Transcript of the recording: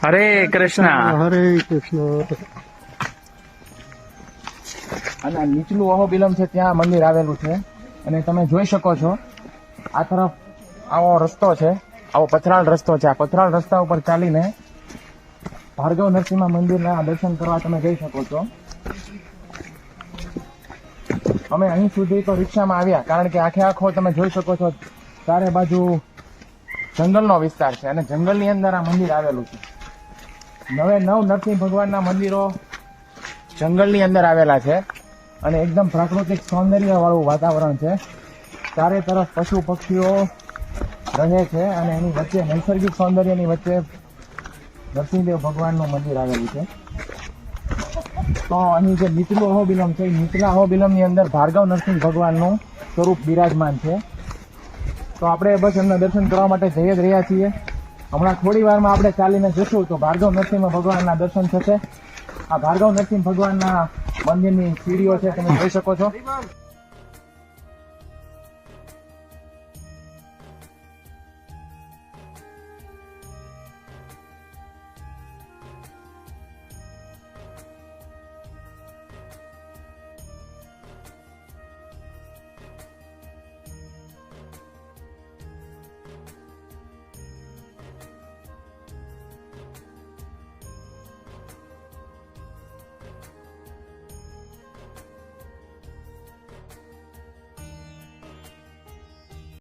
હરે કૃષ્ણ. હરે કૃષ્ણ. અને આ નીચલું અહોબિલમ છે ત્યાં મંદિર આવેલું છે અને તમે જોઈ શકો છો આ તરફ આવો રસ્તો છે, આવો પથરાળ રસ્તો છે. આ પથરાળ રસ્તા ઉપર ચાલીને ભાર્ગવ નરસિંહ મંદિરના દર્શન કરવા તમે જઈ શકો છો. અમે અહીં સુધી તો રિક્ષામાં આવ્યા, કારણ કે આખે આખો તમે જોઈ શકો છો ચારે બાજુ જંગલનો વિસ્તાર છે અને જંગલની અંદર આ મંદિર આવેલું છે. 9 નરસિંહ ભગવાનના મંદિરો જંગલની અંદર આવેલા છે અને એકદમ પ્રાકૃતિક સૌંદર્ય વાળું વાતાવરણ છે. ચારે તરફ પશુ પક્ષીઓ રહે છે અને એની વચ્ચે નૈસર્ગિક સૌંદર્યની વચ્ચે નરસિંહદેવ ભગવાનનું મંદિર આવેલું છે. તો અહીં જે નીચલું અહોબિલમ છે, નીચલા અહોબિલમની અંદર ભાર્ગવ નરસિંહ ભગવાનનું સ્વરૂપ બિરાજમાન છે. તો આપણે બસ એમના દર્શન કરવા માટે જઈ જ રહ્યા છીએ. હમણાં થોડી વારમાં આપણે ચાલીને જશું તો ભાર્ગવ નરસિંહ ભગવાનના દર્શન થશે. આ ભાર્ગવ નરસિંહ ભગવાનના મંદિરની સીડીઓ છે, તમે જોઈ શકો છો.